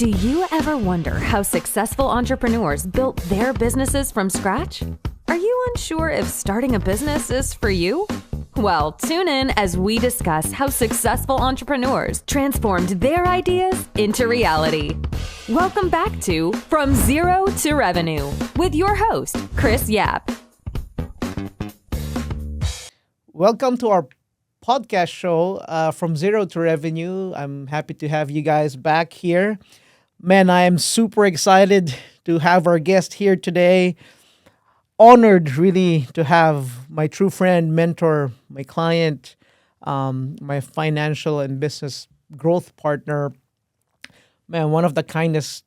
Do you ever wonder how successful entrepreneurs built their businesses from scratch? Are you unsure if starting a business is for you? Well, tune in as we discuss how successful entrepreneurs transformed their ideas into reality. Welcome back to From Zero to Revenue with your host, Chris Yap. Welcome to our podcast show, From Zero to Revenue. I'm happy to have you guys back here. Man, I am super excited to have our guest here today. Honored, really, to have my true friend, mentor, my client, my financial and business growth partner. Man, one of the kindest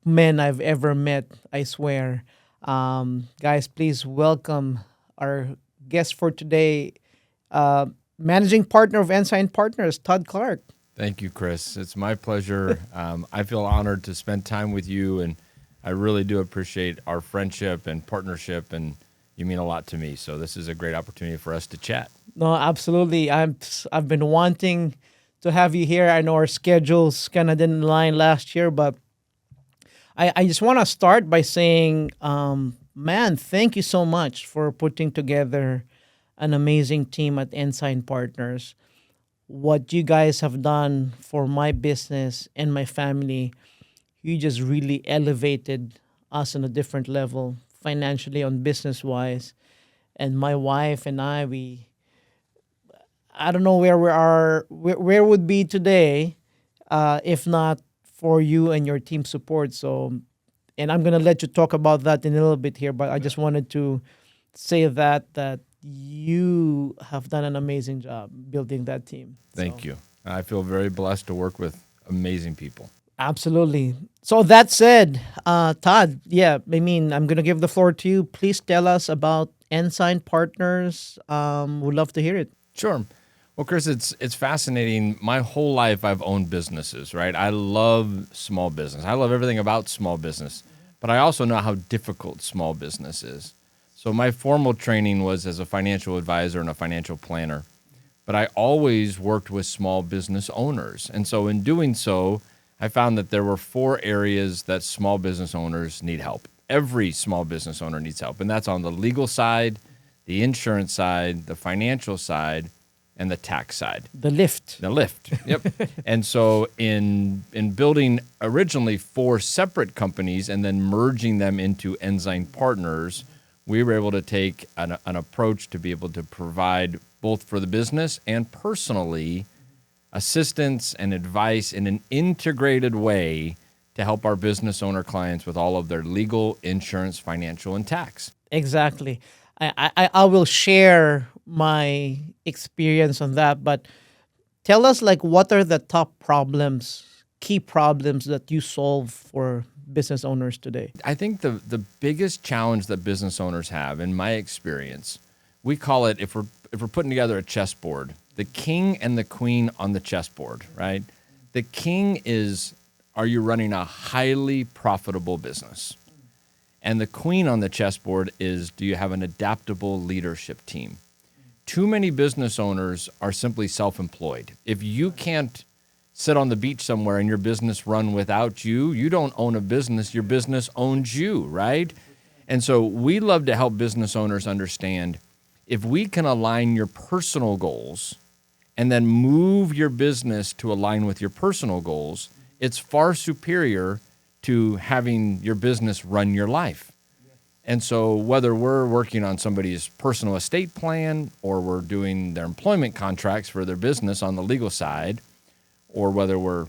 men I've ever met, I swear. Guys, please welcome our guest for today, managing partner of Ensign Partners, Todd Clarke. Thank you, Chris. It's my pleasure. I feel honored to spend time with you, and I really do appreciate our friendship and partnership, and you mean a lot to me. So this is a great opportunity for us to chat. No, absolutely. I've been wanting to have you here. I know our schedules kind of didn't align last year, but I just want to start by saying, man, thank you so much for putting together an amazing team at Ensign Partners. What you guys have done for my business and my family, you just really elevated us on a different level, financially, on business-wise. And my wife and I don't know where we are, where would be today, if not for you and your team support. So, and I'm gonna let you talk about that in a little bit here, but I just wanted to say that you have done an amazing job building that team. Thank you. I feel very blessed to work with amazing people. Absolutely. So that said, Todd, I'm going to give the floor to you. Please tell us about Ensign Partners. We'd love to hear it. Sure. Well, Chris, it's fascinating. My whole life I've owned businesses, right? I love small business. I love everything about small business, but I also know how difficult small business is. So my formal training was as a financial advisor and a financial planner, but I always worked with small business owners. And so in doing so, I found that there were 4 areas that small business owners need help. Every small business owner needs help, and that's on the legal side, the insurance side, the financial side, and the tax side. The LIF-T. The LIF-T, yep. And so in building originally 4 separate companies and then merging them into Ensign Partners, we were able to take an approach to be able to provide both for the business and personally assistance and advice in an integrated way to help our business owner clients with all of their legal, insurance, financial, and tax. Exactly. I will share my experience on that, but tell us, what are the top key problems that you solve for business owners today? I think the biggest challenge that business owners have, in my experience, we call it, if we're putting together a chessboard, the king and the queen on the chessboard, right? The king is, are you running a highly profitable business? And the queen on the chessboard is, do you have an adaptable leadership team? Too many business owners are simply self-employed. If you can't sit on the beach somewhere and your business run without you, you don't own a business, your business owns you, right? And so we love to help business owners understand, if we can align your personal goals and then move your business to align with your personal goals, it's far superior to having your business run your life. And so whether we're working on somebody's personal estate plan or we're doing their employment contracts for their business on the legal side, or whether we're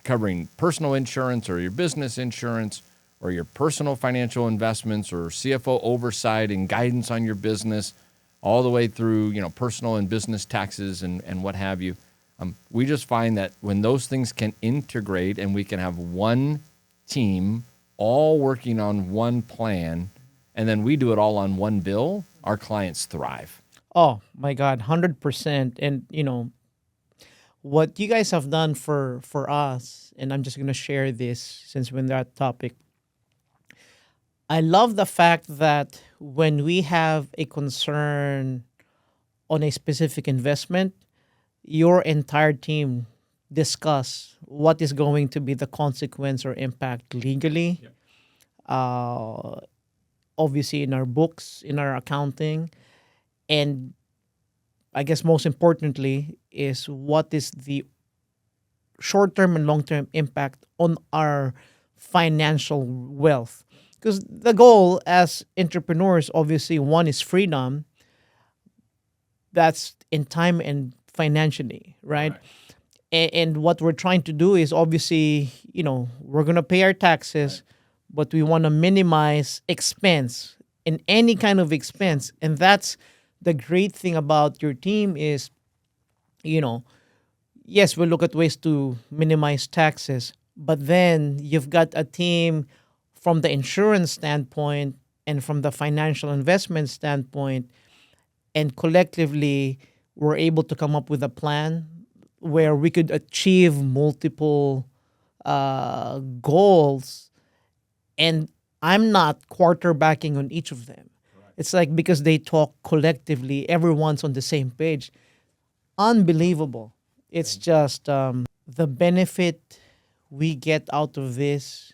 covering personal insurance or your business insurance or your personal financial investments or CFO oversight and guidance on your business, all the way through, personal and business taxes and what have you. We just find that when those things can integrate and we can have one team all working on one plan, and then we do it all on one bill, our clients thrive. Oh, my God, 100%. And, what you guys have done for us, and I'm just going to share this since we're on that topic. I love the fact that when we have a concern on a specific investment, your entire team discuss what is going to be the consequence or impact legally, uh, obviously in our books, in our accounting, and I guess most importantly is what is the short-term and long-term impact on our financial wealth. Because the goal as entrepreneurs, obviously, one is freedom. That's in time and financially, right? And what we're trying to do is obviously, we're gonna pay our taxes, but we want to minimize expense in any kind of expense, and that's the great thing about your team is, you know, yes, we look at ways to minimize taxes, but then you've got a team from the insurance standpoint and from the financial investment standpoint, and collectively we're able to come up with a plan where we could achieve multiple goals, and I'm not quarterbacking on each of them. It's like because they talk collectively, everyone's on the same page. Unbelievable. It's just the benefit we get out of this.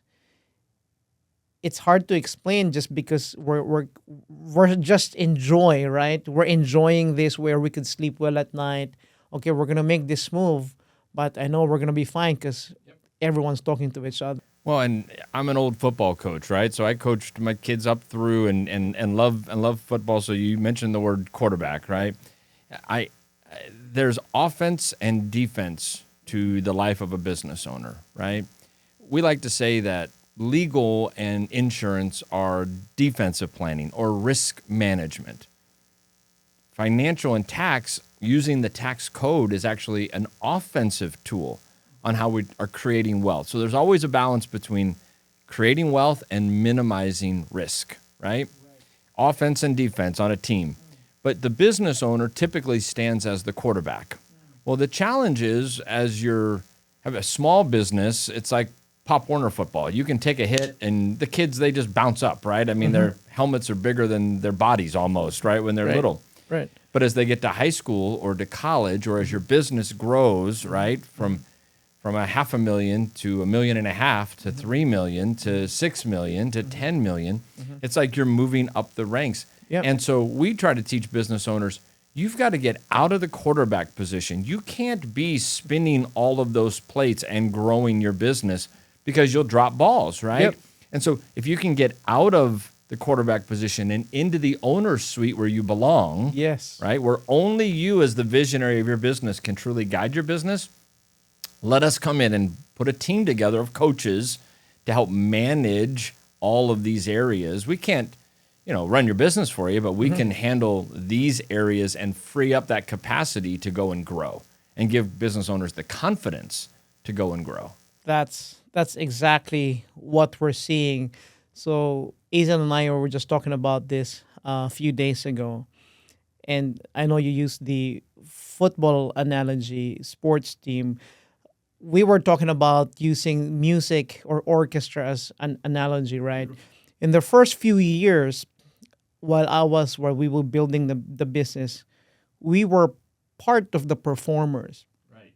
It's hard to explain just because we're just enjoy, right? We're enjoying this where we could sleep well at night. Okay, we're gonna make this move, but I know we're gonna be fine because everyone's talking to each other. Well, and I'm an old football coach, right? So I coached my kids up through and love football. So you mentioned the word quarterback, right? There's offense and defense to the life of a business owner, right? We like to say that legal and insurance are defensive planning or risk management. Financial and tax, using the tax code, is actually an offensive tool on how we are creating wealth. So there's always a balance between creating wealth and minimizing risk, right? Offense and defense on a team. But the business owner typically stands as the quarterback. Well, the challenge is, as you have a small business, it's like Pop Warner football. You can take a hit, and the kids, they just bounce up, right? I mean, their helmets are bigger than their bodies almost, right, when they're little. Right. But as they get to high school or to college, or as your business grows, right, from $500,000 to $1.5 million to $3 million to $6 million to $10 million, it's like you're moving up the ranks. Yep. And so we try to teach business owners, you've got to get out of the quarterback position. You can't be spinning all of those plates and growing your business because you'll drop balls, right? Yep. And so if you can get out of the quarterback position and into the owner's suite where you belong, Yes. right, where only you as the visionary of your business can truly guide your business, let us come in and put a team together of coaches to help manage all of these areas. We can't, run your business for you, but we can handle these areas and free up that capacity to go and grow and give business owners the confidence to go and grow. That's exactly what we're seeing. So Ethan and I were just talking about this a few days ago, and I know you used the football analogy, sports team. We were talking about using music or orchestra as an analogy, right? In the first few years, while we were building the business, we were part of the performers. Right.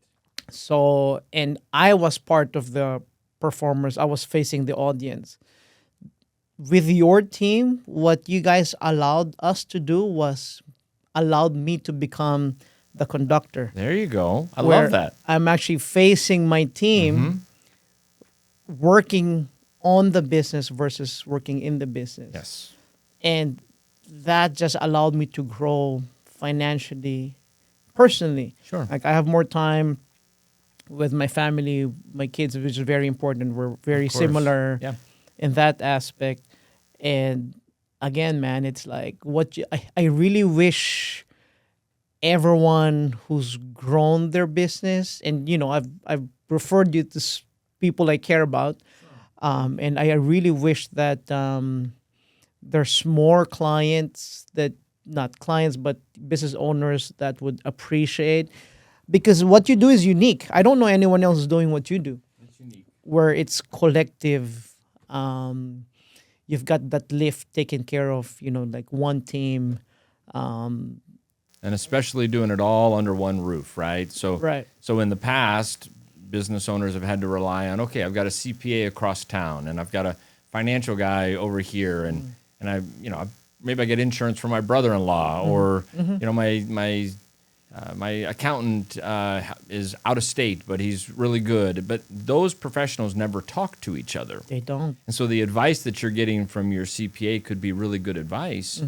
So, and I was part of the performers. I was facing the audience. With your team, what you guys allowed us to do was allowed me to become the conductor. There you go. I where love that. I'm actually facing my team, working on the business versus working in the business. Yes. And that just allowed me to grow financially, personally. Sure. Like I have more time with my family, my kids, which is very important. We're very similar in that aspect. And again, man, it's like I really wish everyone who's grown their business, and I've referred you to people I care about, and I really wish that there's more clients that not clients but business owners that would appreciate, because what you do is unique. I don't know anyone else doing what you do. It's unique. Where it's collective. You've got that lift taken care of, like one team. And especially doing it all under one roof, right? So, Right. So in the past, business owners have had to rely on, okay, I've got a CPA across town and I've got a financial guy over here and maybe I get insurance from my brother-in-law or, my accountant is out of state, but he's really good. But those professionals never talk to each other. They don't. And so the advice that you're getting from your CPA could be really good advice,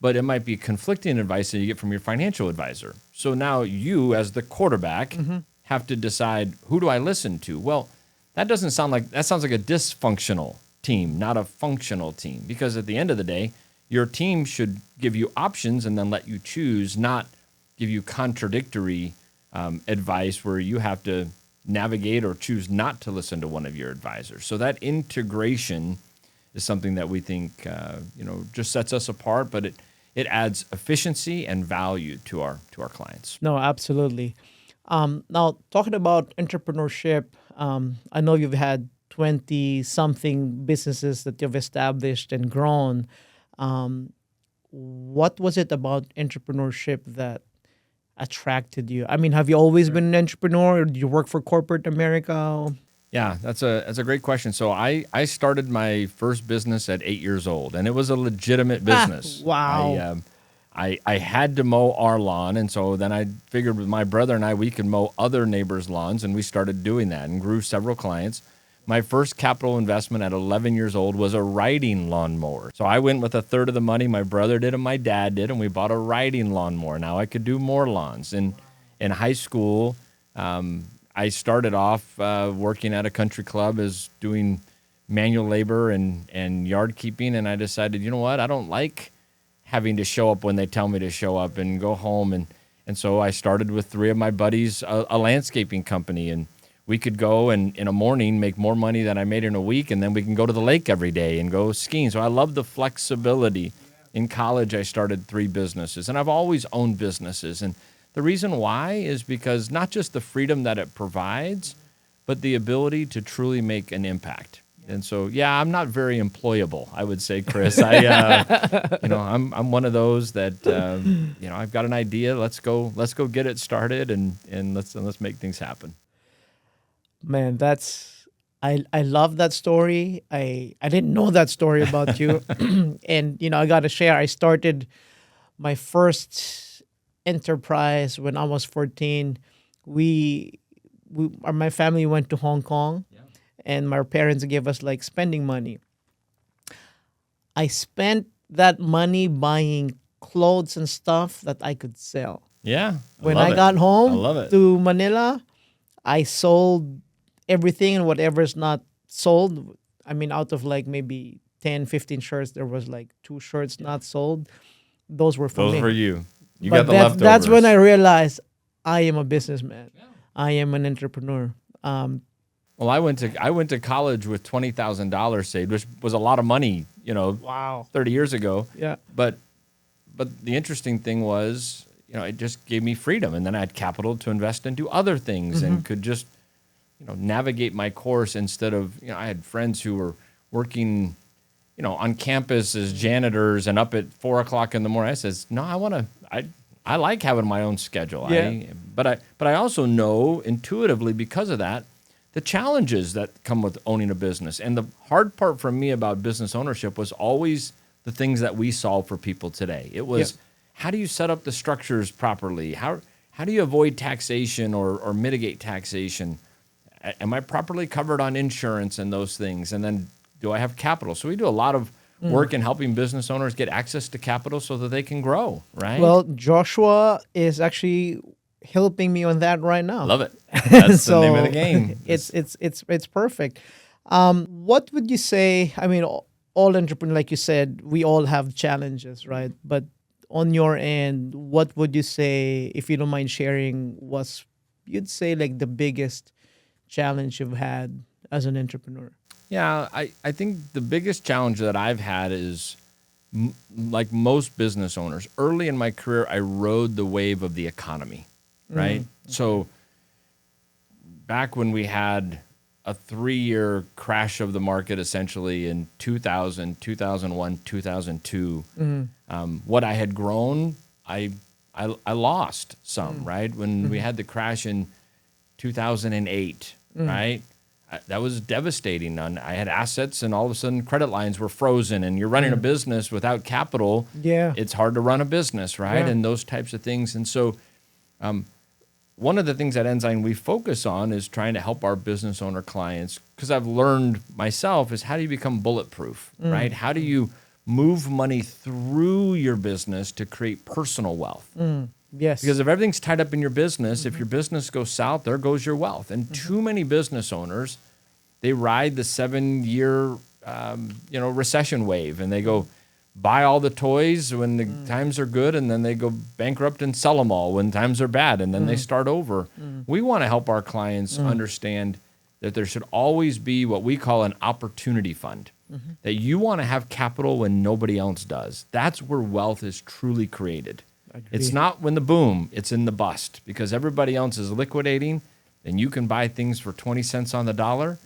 but it might be conflicting advice that you get from your financial advisor. So now you, as the quarterback, have to decide, who do I listen to? Well, that sounds like a dysfunctional team, not a functional team. Because at the end of the day, your team should give you options and then let you choose, not give you contradictory advice where you have to navigate or choose not to listen to one of your advisors. So that integration is something that we think just sets us apart, but it adds efficiency and value to our clients. No, absolutely. Now, talking about entrepreneurship, I know you've had 20-something businesses that you've established and grown. What was it about entrepreneurship that attracted you? I mean, have you always been an entrepreneur, or did you work for corporate America? Yeah, that's a great question. So I started my first business at 8 years old, and it was a legitimate business. Wow. I had to mow our lawn, and so then I figured with my brother and I, we could mow other neighbors' lawns, and we started doing that and grew several clients. My first capital investment at 11 years old was a riding lawnmower. So I went with a third of the money my brother did and my dad did, and we bought a riding lawnmower. Now I could do more lawns. In high school, I started off working at a country club as doing manual labor and yard keeping, and I decided, you know what, I don't like having to show up when they tell me to show up and go home. And so I started with 3 of my buddies, a landscaping company, and we could go and in a morning make more money than I made in a week, and then we can go to the lake every day and go skiing. So I love the flexibility. In college, I started 3 businesses, and I've always owned businesses. And the reason why is because not just the freedom that it provides, but the ability to truly make an impact. And so, yeah, I'm not very employable, I would say, Chris. I'm one of those that, I've got an idea. Let's go get it started, and let's make things happen. Man, I love that story. I didn't know that story about you. And, I got to share, I started my first enterprise when I was 14. My family went to Hong Kong, and my parents gave us like spending money. I spent that money buying clothes and stuff that I could sell. Yeah. When I got home to Manila, I sold everything, and whatever is not sold, I mean, out of like maybe 10, 15 shirts, there was like 2 shirts not sold. Those were for me. Those were you. You But got the leftovers. That's when I realized I am a businessman. Yeah. I am an entrepreneur. Well, I went to college with $20,000 saved, which was a lot of money, Wow. 30 years ago. Yeah. But the interesting thing was, it just gave me freedom, and then I had capital to invest into other things and could just navigate my course instead of, I had friends who were working, on campus as janitors and up at 4 o'clock in the morning. I says, no, I like having my own schedule. Yeah. But I also know intuitively because of that, the challenges that come with owning a business. And the hard part for me about business ownership was always the things that we solve for people today. It was, how do you set up the structures properly? How do you avoid taxation or mitigate taxation? Am I properly covered on insurance and those things? And then do I have capital? So we do a lot of work in helping business owners get access to capital so that they can grow, right? Well, Joshua is actually helping me on that right now. Love it. That's the name of the game. It's perfect. What would you say? I mean, all entrepreneurs, like you said, we all have challenges, right? But on your end, what would you say, if you don't mind sharing, you'd say like the biggest challenge you've had as an entrepreneur? Yeah, I think the biggest challenge that I've had is, like most business owners, early in my career, I rode the wave of the economy, right? Mm-hmm. So back when we had a 3-year crash of the market, essentially in 2000, 2001, 2002, what I had grown, I lost some, right? When we had the crash in 2008, right? That was devastating. I had assets, and all of a sudden credit lines were frozen, and you're running a business without capital. Yeah. It's hard to run a business, right? Yeah. And those types of things. And so one of the things at Ensign we focus on is trying to help our business owner clients, because I've learned myself, is how do you become bulletproof, right? How do you move money through your business to create personal wealth? Yes. Because if everything's tied up in your business, if your business goes south, there goes your wealth. And too many business owners, they ride the 7-year, recession wave, and they go buy all the toys when the times are good, and then they go bankrupt and sell them all when times are bad, and then they start over. We want to help our clients understand that there should always be what we call an opportunity fund, that you want to have capital when nobody else does. That's where wealth is truly created. It's not when the boom, it's in the bust, because everybody else is liquidating, and you can buy things for 20 cents on the dollar,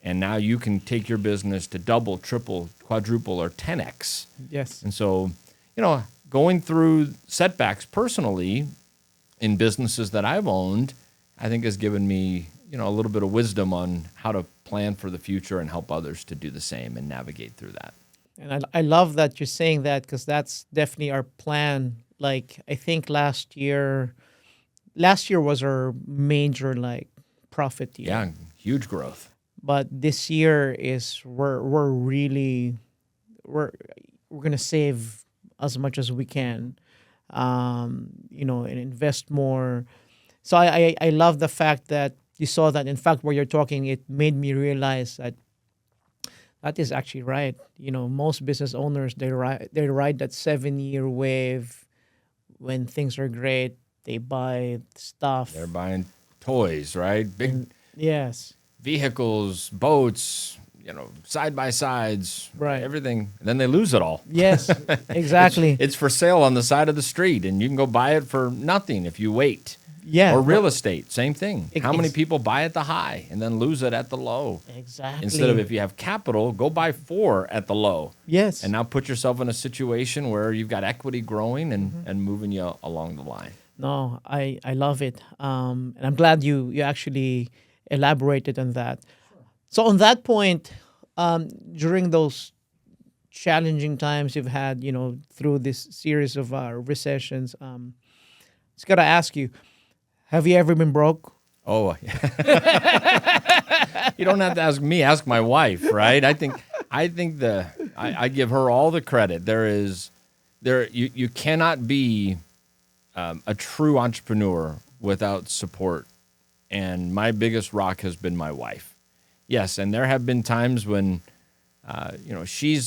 and now you can take your business to double, triple, quadruple, or 10x. Yes. And so, going through setbacks personally in businesses that I've owned, I think has given me, a little bit of wisdom on how to plan for the future and help others to do the same and navigate through that. And I love that you're saying that, because that's definitely our plan. Like, I think last year was our major profit year. Yeah, huge growth. But this year is we're gonna save as much as we can, and invest more. So I love the fact that you saw that. In fact, where you're talking, it made me realize that is actually right. Most business owners, they ride that 7-year wave. When things are great, they buy stuff. They're buying toys, right? Big yes. vehicles, boats, side-by-sides, right? Everything. And then they lose it all. Yes, exactly. It's for sale on the side of the street, and you can go buy it for nothing if you wait. Yeah. Or real estate, same thing. How many people buy at the high and then lose it at the low? Exactly. Instead of, if you have capital, go buy 4 at the low. Yes. And now put yourself in a situation where you've got equity growing and moving you along the line. No, I love it. And I'm glad you actually elaborated on that. So on that point, during those challenging times you've had, through this series of recessions, just got to ask you, have you ever been broke? Oh, you don't have to ask me. Ask my wife, right? I think I give her all the credit. You cannot be a true entrepreneur without support, and my biggest rock has been my wife. Yes, and there have been times when she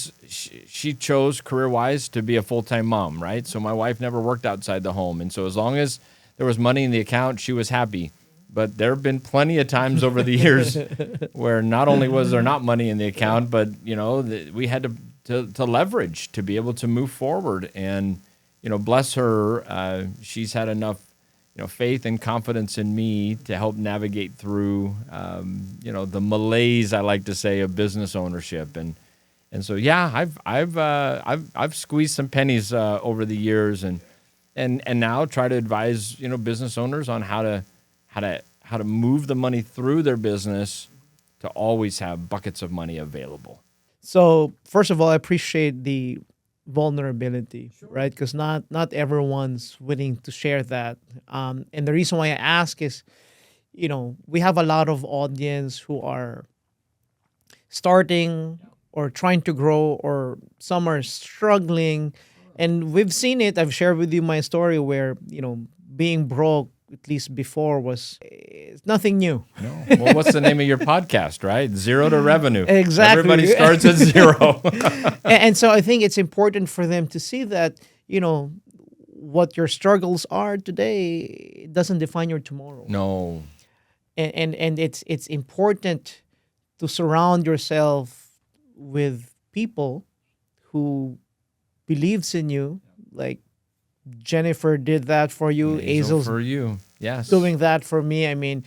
chose career-wise to be a full-time mom, right? So my wife never worked outside the home, and so as long as there was money in the account, she was happy. But there have been plenty of times over the years where not only was there not money in the account, but we had to leverage to be able to move forward. And bless her, she's had enough faith and confidence in me to help navigate through the malaise, I like to say, of business ownership. And so yeah, I've squeezed some pennies over the years, and now try to advise business owners on how to move the money through their business to always have buckets of money available. So first of all, I appreciate the vulnerability, right? Because not everyone's willing to share that. And the reason why I ask is, we have a lot of audience who are starting or trying to grow, or some are struggling. And we've seen it. I've shared with you my story where, being broke, at least before, it's nothing new. No. Well, what's the name of your podcast, right? Zero to revenue. Exactly. Everybody starts at zero. And so I think it's important for them to see that, what your struggles are today doesn't define your tomorrow. No. And it's important to surround yourself with people who believes in you, like Jennifer did that for you. Hazel for you, yes. Doing that for me. I mean,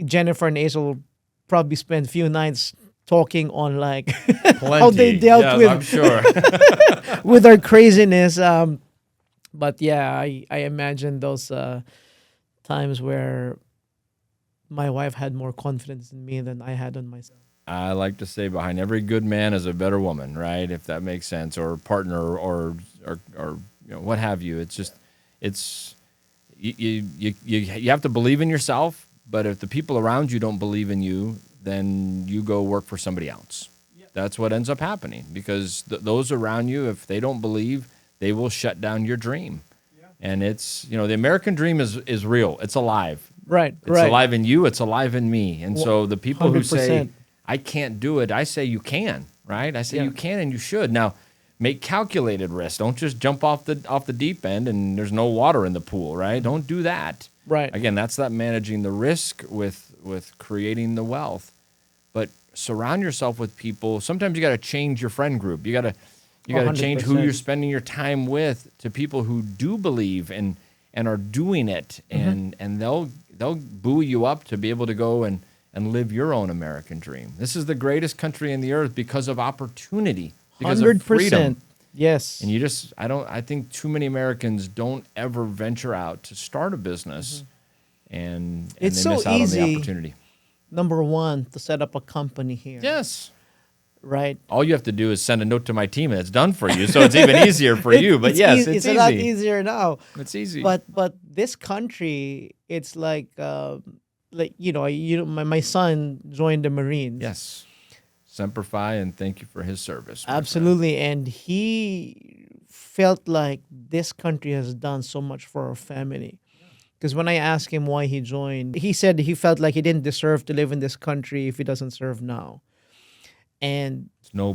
Jennifer and Hazel probably spent a few nights talking on how they dealt with, I'm sure, with our craziness. But yeah, I imagine those times where my wife had more confidence in me than I had on myself. I like to say behind every good man is a better woman, right? If that makes sense, or partner, or what have you. It's just, it's you have to believe in yourself. But if the people around you don't believe in you, then you go work for somebody else. Yep. That's what ends up happening, because those around you, if they don't believe, they will shut down your dream. Yeah. And it's, the American dream is real. It's alive. Right. It's alive in you. It's alive in me. And so the people 100%. who say, I can't do it, I say you can, right? I say you can and you should. Now, make calculated risks. Don't just jump off the deep end and there's no water in the pool, right? Don't do that. Right. Again, that's not managing the risk with creating the wealth. But surround yourself with people. Sometimes you got to change your friend group. You got to change who you're spending your time with to people who do believe and are doing it, and they'll buoy you up to be able to go and live your own American dream. This is the greatest country in the earth because of opportunity, because 100%. Of freedom. Yes. And I think too many Americans don't ever venture out to start a business, and it's they miss so out easy, on the opportunity. Number one, to set up a company here. Yes. Right. All you have to do is send a note to my team and it's done for you. So it's even easier for you. But it's a lot easier now. It's easy. But this country, it's like my son joined the Marines. Yes. Semper Fi, and thank you for his service. Absolutely. And he felt like this country has done so much for our family. Because when I asked him why he joined, he said he felt like he didn't deserve to live in this country if he doesn't serve now. And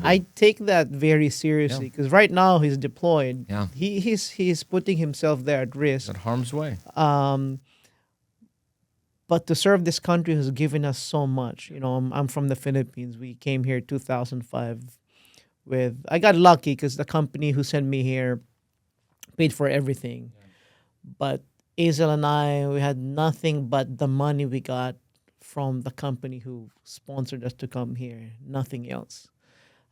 I take that very seriously, because right now he's deployed. Yeah. He's putting himself there at risk. At harm's way. But to serve this country has given us so much. I'm from the Philippines. We came here 2005 I got lucky because the company who sent me here paid for everything. Yeah. But Azel and I, we had nothing but the money we got from the company who sponsored us to come here, nothing else.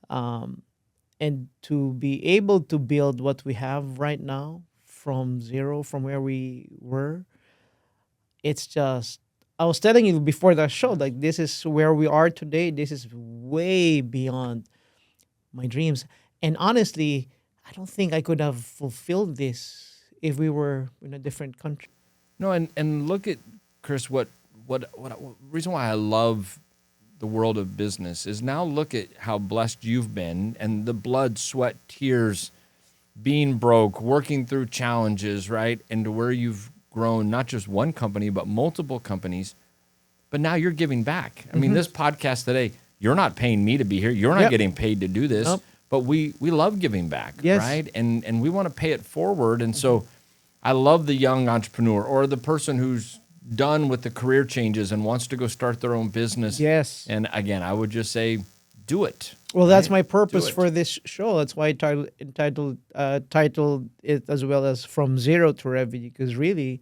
And to be able to build what we have right now from zero, from where we were, it's just, I was telling you before the show, like, this is where we are today. This is way beyond my dreams. And honestly, I don't think I could have fulfilled this if we were in a different country. No, and look at, Chris, what reason why I love the world of business is, now look at how blessed you've been, and the blood, sweat, tears, being broke, working through challenges, right? And to where you've grown not just one company, but multiple companies. But now you're giving back. I mean, this podcast today, you're not paying me to be here. You're not getting paid to do this. Nope. But we love giving back, right? And we want to pay it forward. And so I love the young entrepreneur, or the person who's done with the career changes and wants to go start their own business. Yes. And again, I would just say, do it. Well, that's my purpose for this show. That's why I titled it as well as From Zero to Revenue, because really,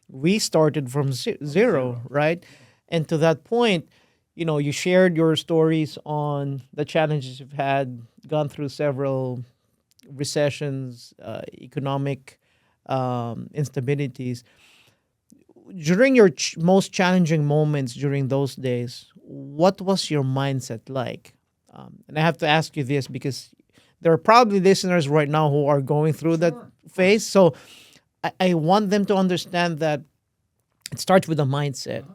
we started from zero, right? And to that point, you shared your stories on the challenges you've had, gone through several recessions, economic instabilities. During your most challenging moments during those days, what was your mindset like? And I have to ask you this because there are probably listeners right now who are going through that phase. So I want them to understand that it starts with a mindset.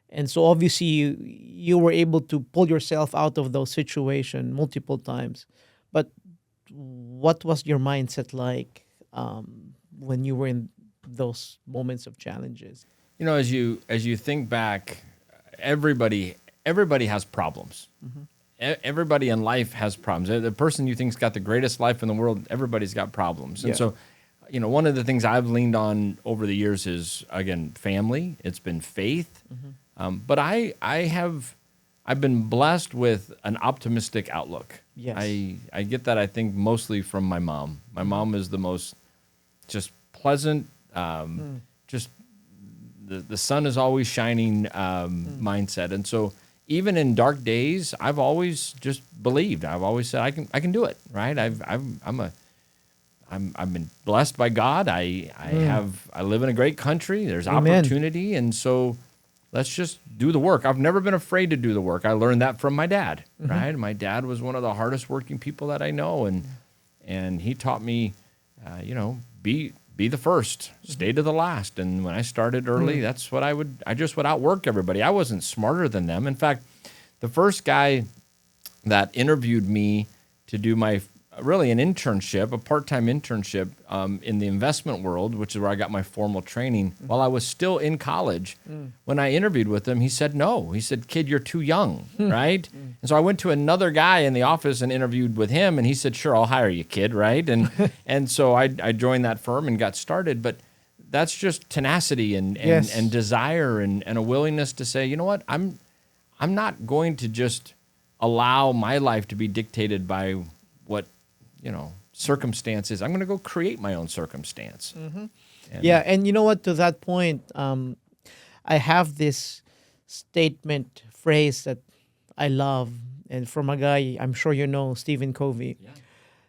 And so obviously you were able to pull yourself out of those situations multiple times. But what was your mindset like when you were in those moments of challenges? As you think back, everybody has problems. Mm-hmm. Everybody in life has problems. The person you think's got the greatest life in the world, everybody's got problems. And so, one of the things I've leaned on over the years is, again, family. It's been faith. Mm-hmm. But I've been blessed with an optimistic outlook. Yes. I get that, I think, mostly from my mom. My mom is the most just pleasant, just the sun is always shining mindset. And so even in dark days, I've always just believed. I've always said I can do it, right? I've been blessed by God. I live in a great country. There's Amen. Opportunity, and so let's just do the work. I've never been afraid to do the work. I learned that from my dad, right? My dad was one of the hardest working people that I know, and he taught me, be the first, stay to the last. And when I started early, that's what I just would outwork everybody. I wasn't smarter than them. In fact, the first guy that interviewed me to do an internship, a part-time internship in the investment world, which is where I got my formal training, while I was still in college. When I interviewed with him, he said no. He said, "Kid, you're too young," right? And so I went to another guy in the office and interviewed with him, and he said, "Sure, I'll hire you, kid," right? And so I joined that firm and got started. But that's just tenacity and desire and a willingness to say, you know what, I'm not going to just allow my life to be dictated by what circumstances. I'm going to go create my own circumstance. And you know what? To that point, I have this statement phrase that I love, and from a guy I'm sure you know, Stephen Covey. Yeah.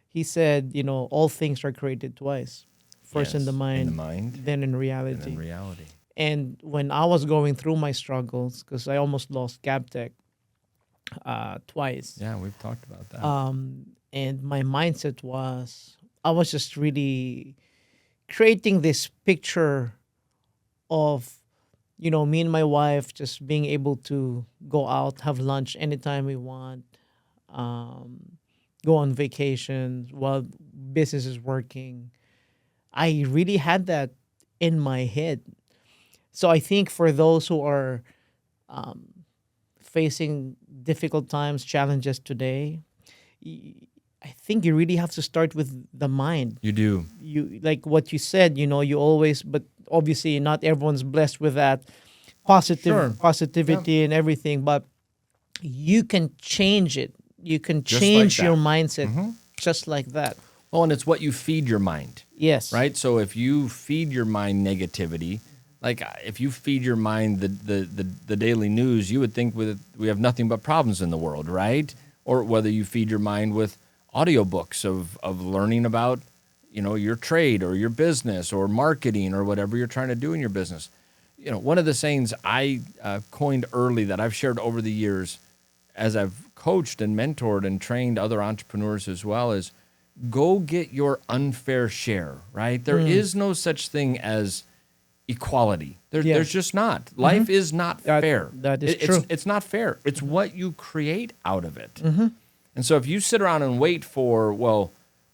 He said, all things are created twice. First in the mind, then in reality. And when I was going through my struggles, because I almost lost GabTech twice. Yeah, we've talked about that. And my mindset was, I was just really creating this picture of, me and my wife just being able to go out, have lunch anytime we want, go on vacation while business is working. I really had that in my head. So I think for those who are facing difficult times, challenges today, I think you really have to start with the mind. You do. You like what you said, you always, but obviously not everyone's blessed with that positivity and everything, but you can change it. You can change your mindset just like that. Well, and it's what you feed your mind. Yes. Right? So if you feed your mind negativity, like if you feed your mind the daily news, you would think we have nothing but problems in the world, right? Or whether you feed your mind with audiobooks of learning about, your trade or your business or marketing or whatever you're trying to do in your business. One of the sayings I coined early that I've shared over the years as I've coached and mentored and trained other entrepreneurs as well is go get your unfair share, right? There is no such thing as equality. There's just not. Life is not fair. That is true. It's not fair. It's what you create out of it. And so if you sit around and wait for,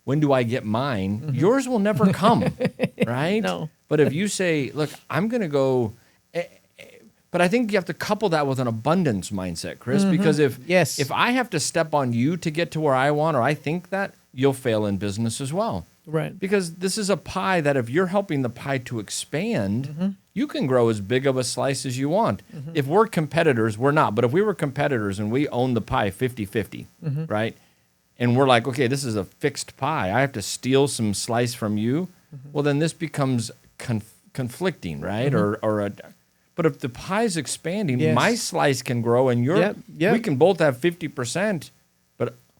when do I get mine? Yours will never come, right? No. But if you say, look, I'm going to go, but I think you have to couple that with an abundance mindset, Chris, because if I have to step on you to get to where I want, or I think that, you'll fail in business as well. Right. Because this is a pie that if you're helping the pie to expand, you can grow as big of a slice as you want. If we're competitors, we're not. But if we were competitors and we own the pie 50-50, right? And we're like, okay, this is a fixed pie. I have to steal some slice from you. Well, then this becomes conflicting, right? But if the pie's expanding, my slice can grow and we can both have 50%,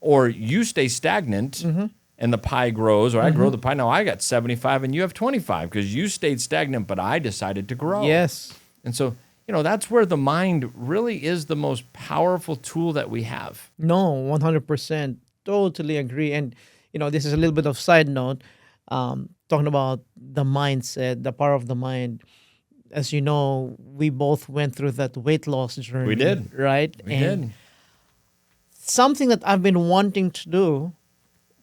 or you stay stagnant and the pie grows, or I grow the pie. Now I got 75 and you have 25 because you stayed stagnant, but I decided to grow. Yes. And so, that's where the mind really is the most powerful tool that we have. No, 100%. Totally agree. And, this is a little bit of side note, talking about the mindset, the power of the mind. As you know, we both went through that weight loss journey. We did. Right? We did. Something that I've been wanting to do,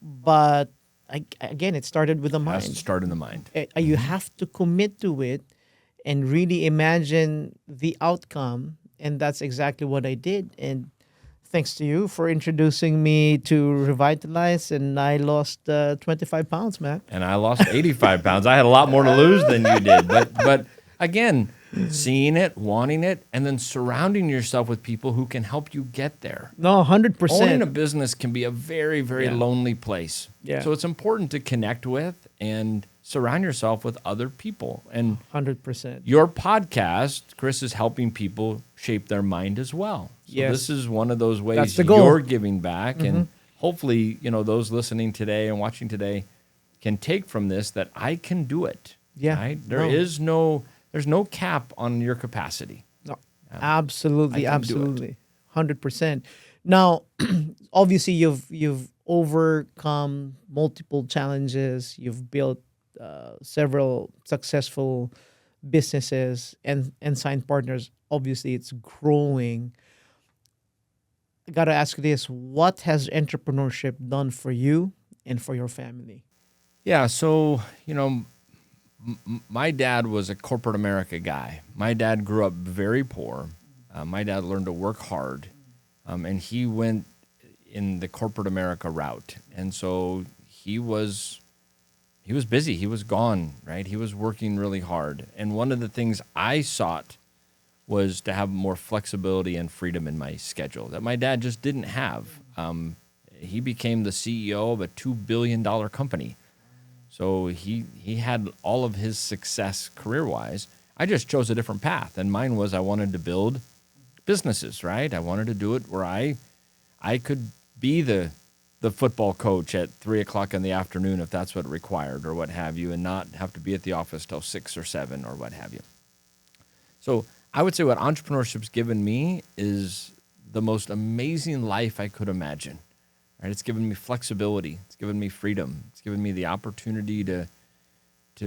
but again, it started with the mind. It has to start in the mind. You have to commit to it and really imagine the outcome. And that's exactly what I did. And thanks to you for introducing me to Revitalize, and I lost 25 pounds, Matt. And I lost 85 pounds. I had a lot more to lose than you did. But again, seeing it, wanting it, and then surrounding yourself with people who can help you get there. No, 100%. Owning a business can be a very, very lonely place. Yeah. So it's important to connect with and surround yourself with other people. And 100%. Your podcast, Chris, is helping people shape their mind as well. So this is one of those ways you're giving back. And hopefully, those listening today and watching today can take from this that I can do it. Yeah. Right? There's no cap on your capacity. No. Absolutely, I can do it. absolutely, 100%. Now, obviously, you've overcome multiple challenges. You've built several successful businesses, and Ensign Partners. Obviously, it's growing. I gotta ask you this: what has entrepreneurship done for you and for your family? Yeah. So, my dad was a corporate America guy. My dad grew up very poor. My dad learned to work hard, and he went in the corporate America route. And so he was busy. He was gone, right? He was working really hard. And one of the things I sought was to have more flexibility and freedom in my schedule that my dad just didn't have. He became the CEO of a $2 billion company. So he had all of his success career-wise. I just chose a different path, and mine was I wanted to build businesses, right? I wanted to do it where I could be the football coach at 3 o'clock in the afternoon if that's what it required or what have you, and not have to be at the office till 6 or 7 or what have you. So I would say what entrepreneurship's given me is the most amazing life I could imagine. Right? It's given me flexibility. It's given me freedom. It's given me the opportunity to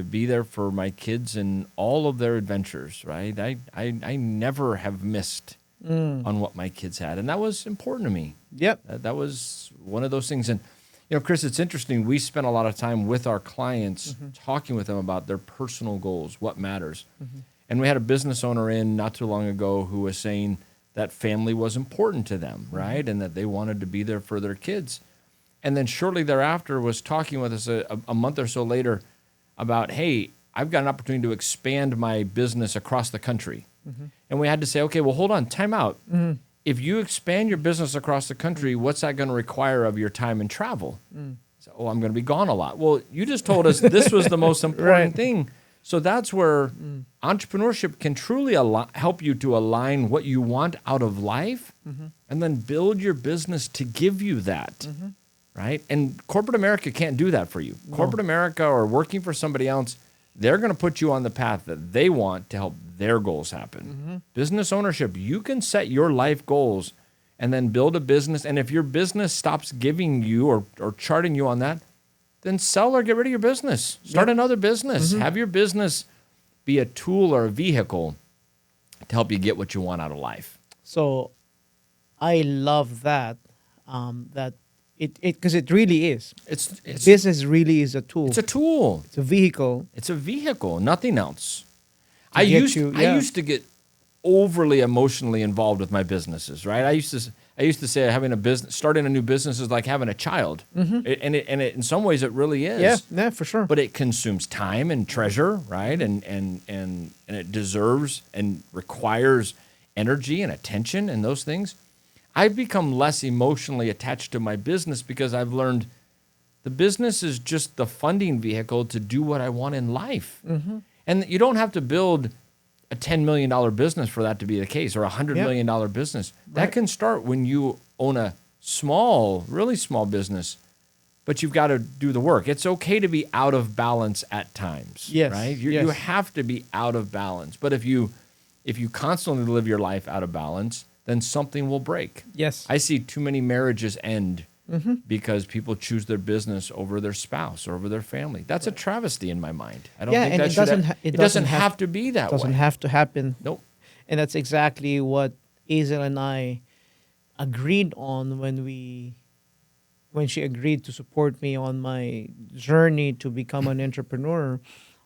be there for my kids and all of their adventures, right? I never have missed on what my kids had, and that was important to me. Yep. That was one of those things. And, Chris, it's interesting. We spent a lot of time with our clients talking with them about their personal goals, what matters. And we had a business owner in not too long ago who was saying that family was important to them, right? And that they wanted to be there for their kids. And then shortly thereafter was talking with us a month or so later about, hey, I've got an opportunity to expand my business across the country. And we had to say, okay, well, hold on, time out. If you expand your business across the country, what's that going to require of your time and travel? So, I'm going to be gone a lot. Well, you just told us this was the most important thing. So that's where entrepreneurship can truly help you to align what you want out of life and then build your business to give you that, right? And corporate America can't do that for you. No. Corporate America or working for somebody else, they're going to put you on the path that they want to help their goals happen. Business ownership, you can set your life goals and then build a business. And if your business stops giving you or charting you on that, then sell or get rid of your business. Start another business. Have your business be a tool or a vehicle to help you get what you want out of life. So I love that, that because it really is. It's business really is a tool. It's a tool. It's a vehicle. It's a vehicle, nothing else. I used to get overly emotionally involved with my businesses, right? I used to say starting a new business is like having a child, and it in some ways it really is. Yeah, for sure. But it consumes time and treasure, right? And it deserves and requires energy and attention and those things. I've become less emotionally attached to my business because I've learned the business is just the funding vehicle to do what I want in life, and you don't have to build a $10 million business for that to be the case, or a $100 million business. That can start when you own a really small business, but you've got to do the work. It's okay to be out of balance at times, right? You have to be out of balance. But if you constantly live your life out of balance, then something will break. Yes. I see too many marriages end because people choose their business over their spouse or over their family. That's a travesty in my mind. I don't think that it doesn't have to be that way. It doesn't have to happen. Nope. And that's exactly what Hazel and I agreed on when she agreed to support me on my journey to become an entrepreneur.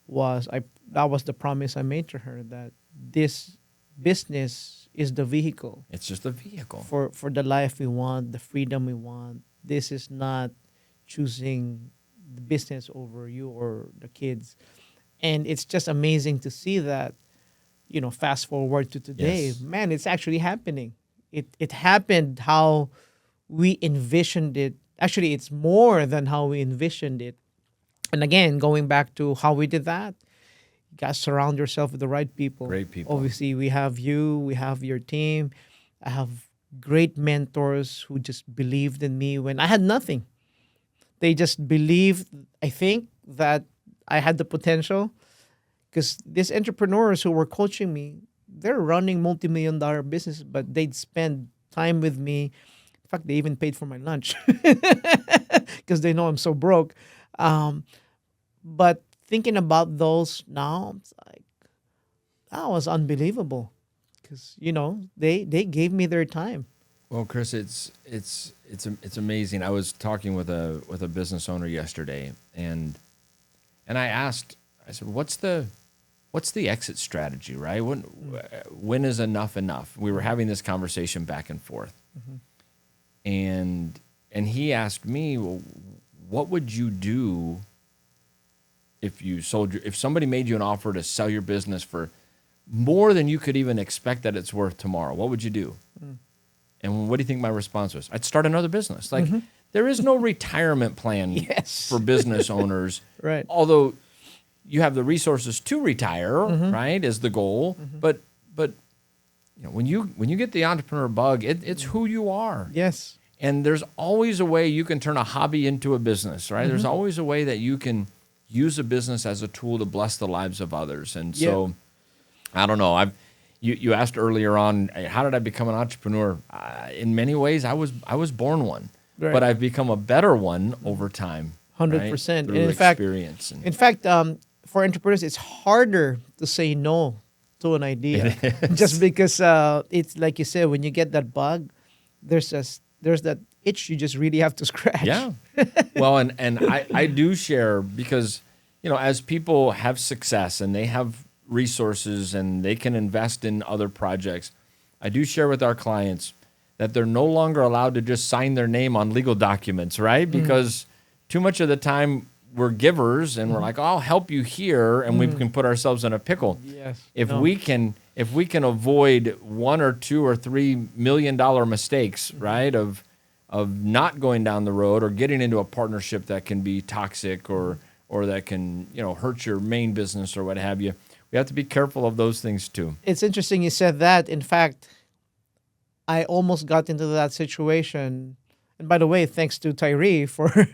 That was the promise I made to her, that this business is the vehicle. It's just a vehicle for the life we want, the freedom we want. This is not choosing the business over you or the kids. And it's just amazing to see that, fast forward to today. Yes. Man, it's actually happening. It happened how we envisioned it. Actually, it's more than how we envisioned it. And again, going back to how we did that, you got to surround yourself with the right people. Great people. Obviously, we have you. We have your team. I have great mentors who just believed in me when I had nothing. They just believed, I think, that I had the potential. Because these entrepreneurs who were coaching me, they're running multi-million-dollar business, but they'd spend time with me. In fact, they even paid for my lunch because they know I'm so broke. Um, but thinking about those now, it's like that was unbelievable because they gave me their time. Well, Chris, it's amazing. I was talking with a business owner yesterday, and I said, what's the exit strategy, right? When is enough enough? We were having this conversation back and forth, and he asked me, well, what would you do if somebody made you an offer to sell your business for more than you could even expect that it's worth tomorrow? What would you do? And what do you think my response was? I'd start another business. Like, there is no retirement plan for business owners. Right. Although you have the resources to retire, right, is the goal. But when you get the entrepreneur bug, it's who you are. Yes. And there's always a way you can turn a hobby into a business, right? There's always a way that you can use a business as a tool to bless the lives of others. And so, I don't know. You asked earlier on, how did I become an entrepreneur? In many ways, I was born one, but I've become a better one over time. 100%. Right? Through And experience. in fact, for entrepreneurs, it's harder to say no to an idea, just because it's like you said, when you get that bug, there's that itch you just really have to scratch. Yeah. Well, and I do share because, as people have success and they have resources and they can invest in other projects, I do share with our clients that they're no longer allowed to just sign their name on legal documents, right? Because too much of the time we're givers and we're like, I'll help you here, and we can put ourselves in a pickle. Yes. If we can avoid $1 or $2 or $3 million mistakes, right, of not going down the road or getting into a partnership that can be toxic or that can hurt your main business or what have you, we have to be careful of those things too. It's interesting you said that. In fact, I almost got into that situation. And by the way, thanks to Tyree for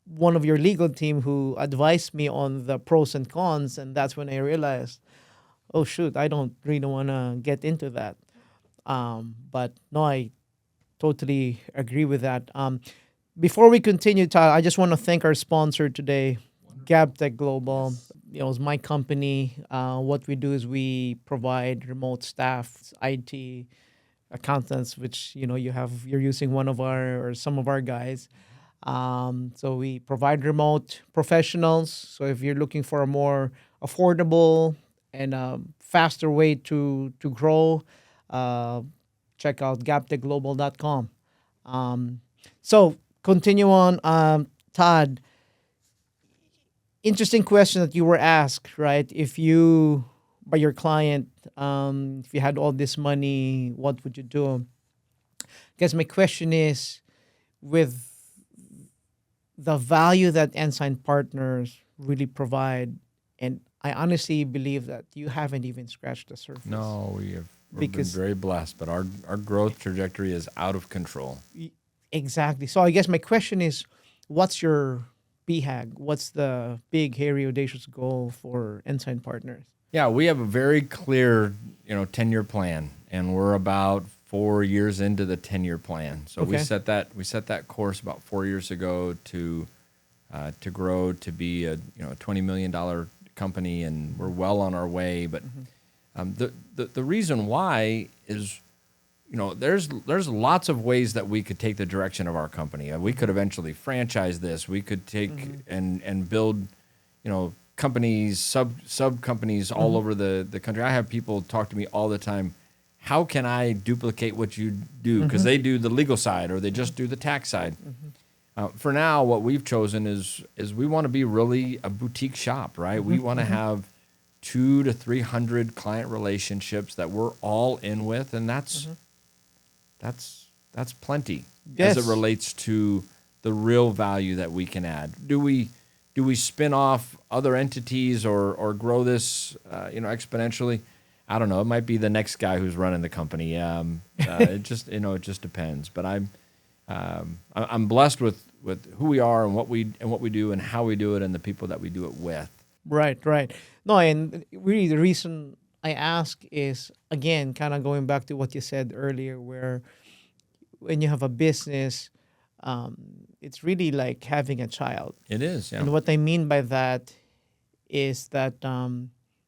one of your legal team who advised me on the pros and cons. And that's when I realized, oh, shoot, I don't really want to get into that. But no, I totally agree with that. Before we continue, Todd, I just want to thank our sponsor today, GabTech Global. It's my company. What we do is we provide remote staff, IT, accountants, which you're using one of our or some of our guys. So we provide remote professionals. So if you're looking for a more affordable and faster way to grow, check out gaptechglobal.com. So continue on, Todd. Interesting question that you were asked, right? If you, by your client, if you had all this money, what would you do? I guess my question is, with the value that Ensign Partners really provide, and I honestly believe that you haven't even scratched the surface. No, we've been very blessed, but our growth trajectory is out of control. Exactly. So I guess my question is, what's your BHAG? What's the big, hairy, audacious goal for Ensign Partners? Yeah, we have a very clear, 10-year plan, and we're about 4 years into the 10-year plan. So we set that course about 4 years ago to grow to be a $20 million company, and we're well on our way. But the reason why is, there's lots of ways that we could take the direction of our company. We could eventually franchise this. We could take and build, companies, sub companies all over the country. I have people talk to me all the time. How can I duplicate what you do? Because they do the legal side or they just do the tax side. For now, what we've chosen is we want to be really a boutique shop, right? We want to have 200 to 300 client relationships that we're all in with, and that's plenty as it relates to the real value that we can add. Do we spin off other entities or grow this exponentially? I don't know. It might be the next guy who's running the company. It just depends. But I'm blessed with who we are and what we do and how we do it and the people that we do it with. Right. No, and really the reason I ask is, again, kind of going back to what you said earlier, where when you have a business, it's really like having a child. It is, yeah. And what I mean by that is that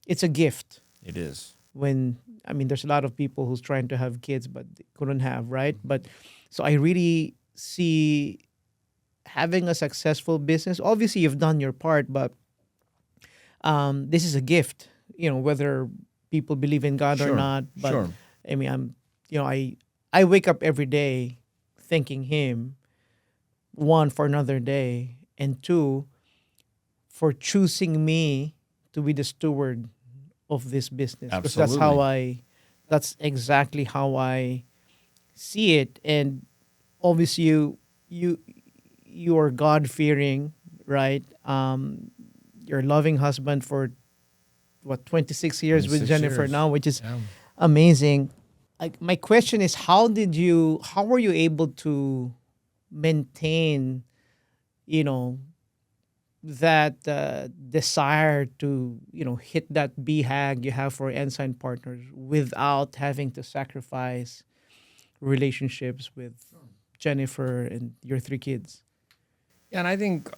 it's a gift. It is. When I mean, there's a lot of people who's trying to have kids but they couldn't have, right? But so I really see having a successful business. Obviously, you've done your part, but this is a gift. You know, whether people believe in God or Sure, not. But sure. I mean, I wake up every day thanking Him, one, for another day, and two, for choosing me to be the steward of this business. Because Absolutely. that's exactly how I see it. And obviously, you are God fearing, right? You're a loving husband for what, 26 years with 26 Jennifer years. now, which is Yeah. amazing. Like, my question is, how were you able to maintain, you know, that desire to, you know, hit that BHAG you have for Ensign Partners without having to sacrifice relationships with Jennifer and your three kids? Yeah, and I think,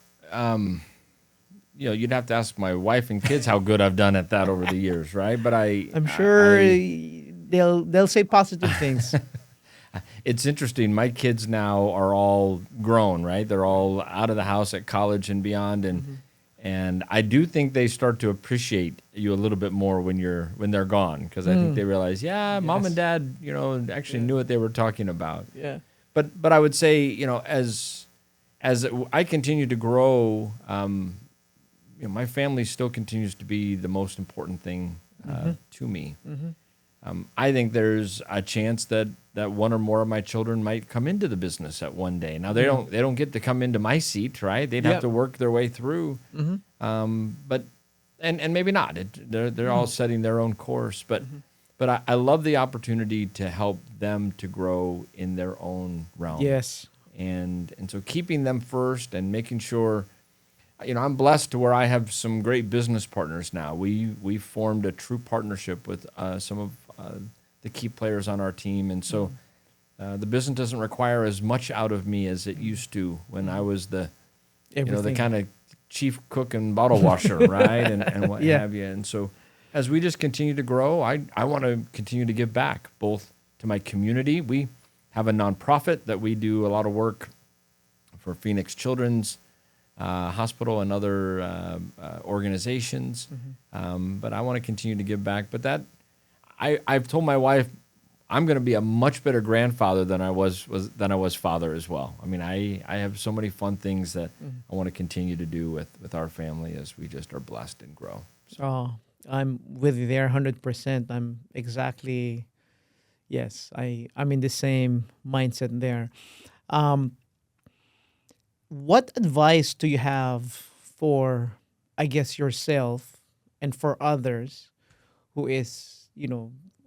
you'd have to ask my wife and kids how good I've done at that over the years, right? But I'm sure they'll say positive things. It's interesting. My kids now are all grown, right? They're all out of the house at college and beyond, and I do think they start to appreciate you a little bit more when they're gone, because I think they realize, mom and dad, actually knew what they were talking about. Yeah. But I would say, as I continue to grow, my family still continues to be the most important thing to me. I think there's a chance that one or more of my children might come into the business at one day. Now they don't get to come into my seat, right? They'd have to work their way through. But maybe not. They're all setting their own course. But I love the opportunity to help them to grow in their own realm. Yes. And so keeping them first and making sure, I'm blessed to where I have some great business partners now. We formed a true partnership with some of the key players on our team, and so the business doesn't require as much out of me as it used to when I was the kind of chief cook and bottle washer, right, and what have you. And so as we just continue to grow, I want to continue to give back both to my community. We have a nonprofit that we do a lot of work for Phoenix Children's Hospital and other organizations, but I want to continue to give back. But I've told my wife I'm going to be a much better grandfather than I was father as well. I mean, I have so many fun things that I want to continue to do with our family as we just are blessed and grow. So. Oh, I'm with you there 100%. I'm exactly, yes, I'm in the same mindset there. What advice do you have for, I guess, yourself and for others who is,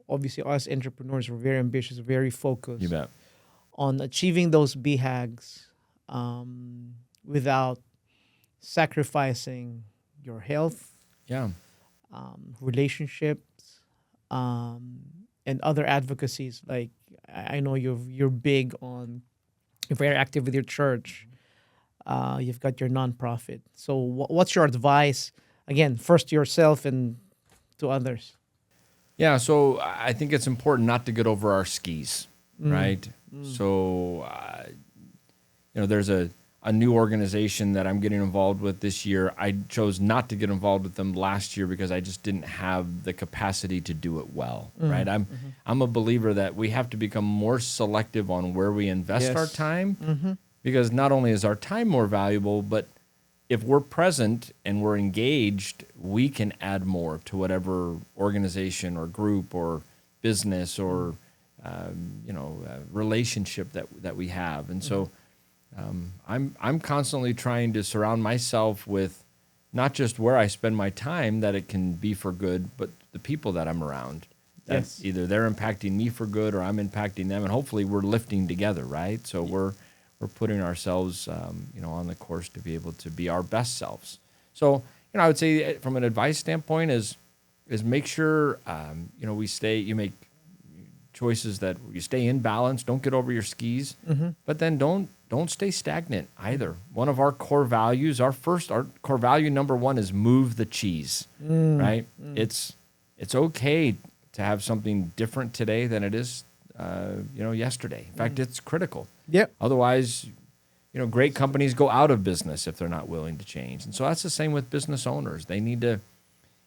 obviously us entrepreneurs, we're very ambitious, very focused You bet. on achieving those BHAGs without sacrificing your health, Yeah. relationships, and other advocacies. Like, I know you're big on, you're very active with your church. You've got your nonprofit. So what's your advice, again, first to yourself and to others? Yeah, so I think it's important not to get over our skis, right? So, there's a new organization that I'm getting involved with this year. I chose not to get involved with them last year because I just didn't have the capacity to do it well, right? I'm a believer that we have to become more selective on where we invest our time, because not only is our time more valuable, but if we're present and we're engaged, we can add more to whatever organization or group or business or relationship that we have. And so I'm constantly trying to surround myself with not just where I spend my time, that it can be for good, but the people that I'm around. That's either they're impacting me for good or I'm impacting them, and hopefully we're lifting together, right? So we're putting ourselves, on the course to be able to be our best selves. So, I would say from an advice standpoint is make sure, you make choices that you stay in balance, don't get over your skis, but then don't stay stagnant either. One of our core values, our core value number one is move the cheese, right? It's okay to have something different today than it is, yesterday. In fact, it's critical. Yep. Otherwise, great companies go out of business if they're not willing to change. And so that's the same with business owners. They need to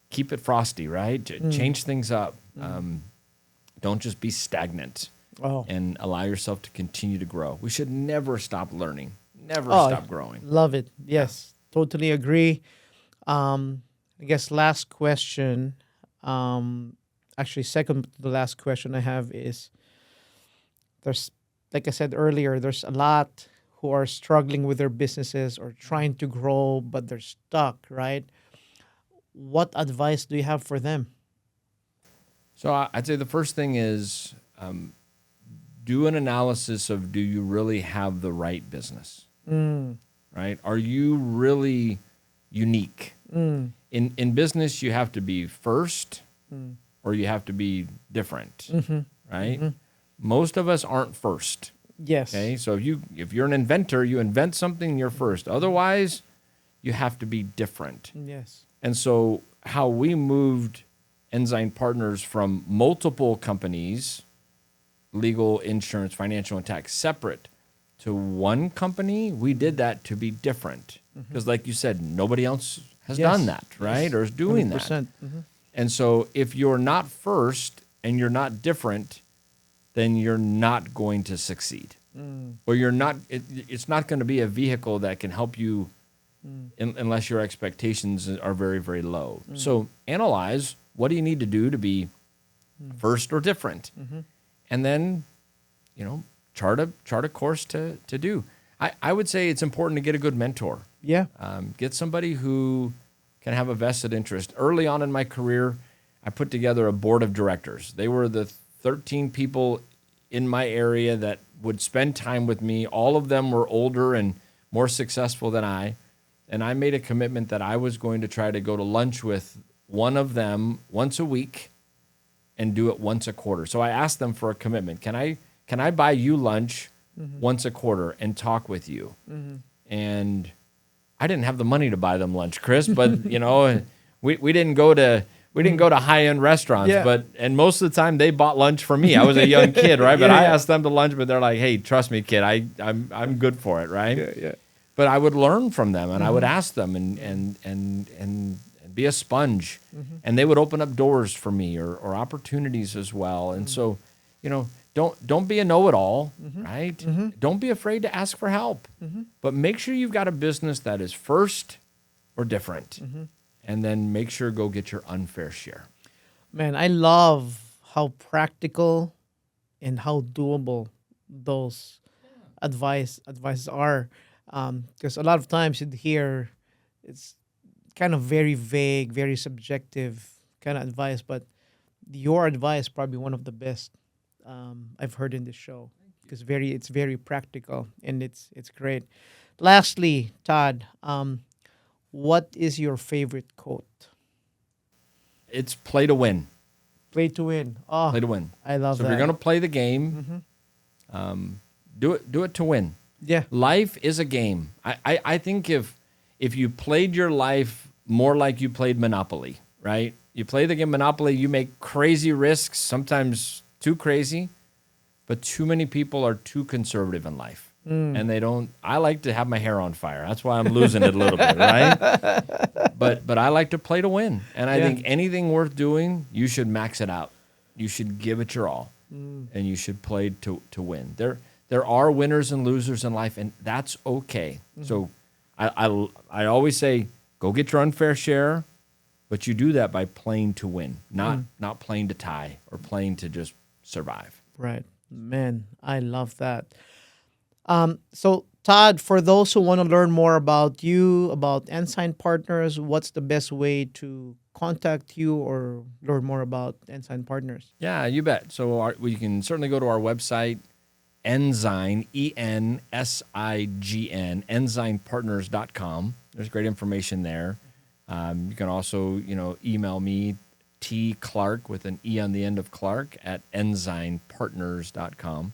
keep it frosty, right? Change things up. Don't just be stagnant and allow yourself to continue to grow. We should never stop learning, never stop growing. Love it. Yes, totally agree. I guess last question, actually second to the last question I have is, there's, like I said earlier, there's a lot who are struggling with their businesses or trying to grow, but they're stuck, right? What advice do you have for them? So I'd say the first thing is do an analysis of, do you really have the right business? Right? Are you really unique? In business, you have to be first or you have to be different, right? Most of us aren't first. Yes. Okay, so if you're an inventor, you invent something, you're first. Otherwise, you have to be different. Yes. And so how we moved Ensign Partners from multiple companies, legal, insurance, financial, and tax, separate, to one company, we did that to be different. Because like you said, nobody else has done that, right? Or is doing 100%. That. And so if you're not first and you're not different, then you're not going to succeed. Or you're not. It's not going to be a vehicle that can help you unless your expectations are very, very low. So analyze, what do you need to do to be first or different? And then, chart a course to do. I would say it's important to get a good mentor. Yeah. Get somebody who can have a vested interest. Early on in my career, I put together a board of directors. They were the 13 people in my area that would spend time with me. All of them were older and more successful than I. And I made a commitment that I was going to try to go to lunch with one of them once a week and do it once a quarter. So I asked them for a commitment. Can I buy you lunch once a quarter and talk with you? And I didn't have the money to buy them lunch, Chris, but we didn't go to high-end restaurants, and most of the time they bought lunch for me. I was a young kid, right? But I asked them to lunch, but they're like, "Hey, trust me, kid, I'm good for it," right? Yeah. But I would learn from them, and I would ask them, and be a sponge, and they would open up doors for me or opportunities as well. And so, don't be a know-it-all, right? Don't be afraid to ask for help, but make sure you've got a business that is first or different. And then make sure go get your unfair share. Man, I love how practical and how doable those advices are. Because a lot of times you'd hear it's kind of very vague, very subjective kind of advice, but your advice is probably one of the best I've heard in this show. Because it's very practical and it's great. Lastly, Todd, what is your favorite quote? It's play to win. Play to win. Oh, play to win. I love that. So if you're going to play the game, do it to win. Yeah. Life is a game. I think if you played your life more like you played Monopoly, right? You play the game Monopoly, you make crazy risks, sometimes too crazy, but too many people are too conservative in life. And they don't. I like to have my hair on fire. That's why I'm losing it a little bit, right? But I like to play to win. And I think anything worth doing, you should max it out. You should give it your all, and you should play to win. There are winners and losers in life, and that's okay. So I always say, go get your unfair share, but you do that by playing to win, not playing to tie or playing to just survive. Right. Man, I love that. So, Todd, for those who want to learn more about you, about Ensign Partners, what's the best way to contact you or learn more about Ensign Partners? Yeah, you bet. So you can certainly go to our website, Ensign, ENSIGN, ensignpartners.com. There's great information there. You can also, email me, T Clarke with an E on the end of Clarke at ensignpartners.com.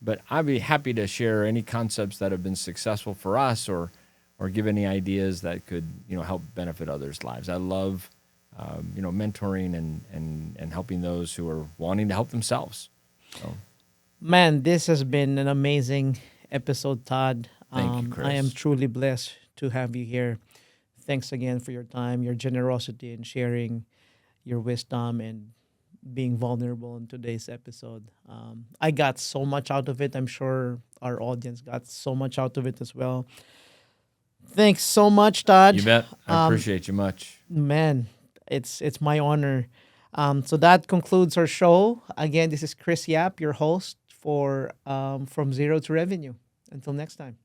But I'd be happy to share any concepts that have been successful for us or give any ideas that could, help benefit others' lives. I love, mentoring and helping those who are wanting to help themselves. So. Man, this has been an amazing episode, Todd. Thank you, Chris. I am truly blessed to have you here. Thanks again for your time, your generosity, and sharing your wisdom and being vulnerable in today's episode. I got so much out of it. I'm sure our audience got so much out of it as well. Thanks so much, Todd. You bet. I appreciate you much. Man, it's my honor. So that concludes our show. Again, this is Chris Yap, your host for From Zero to Revenue. Until next time.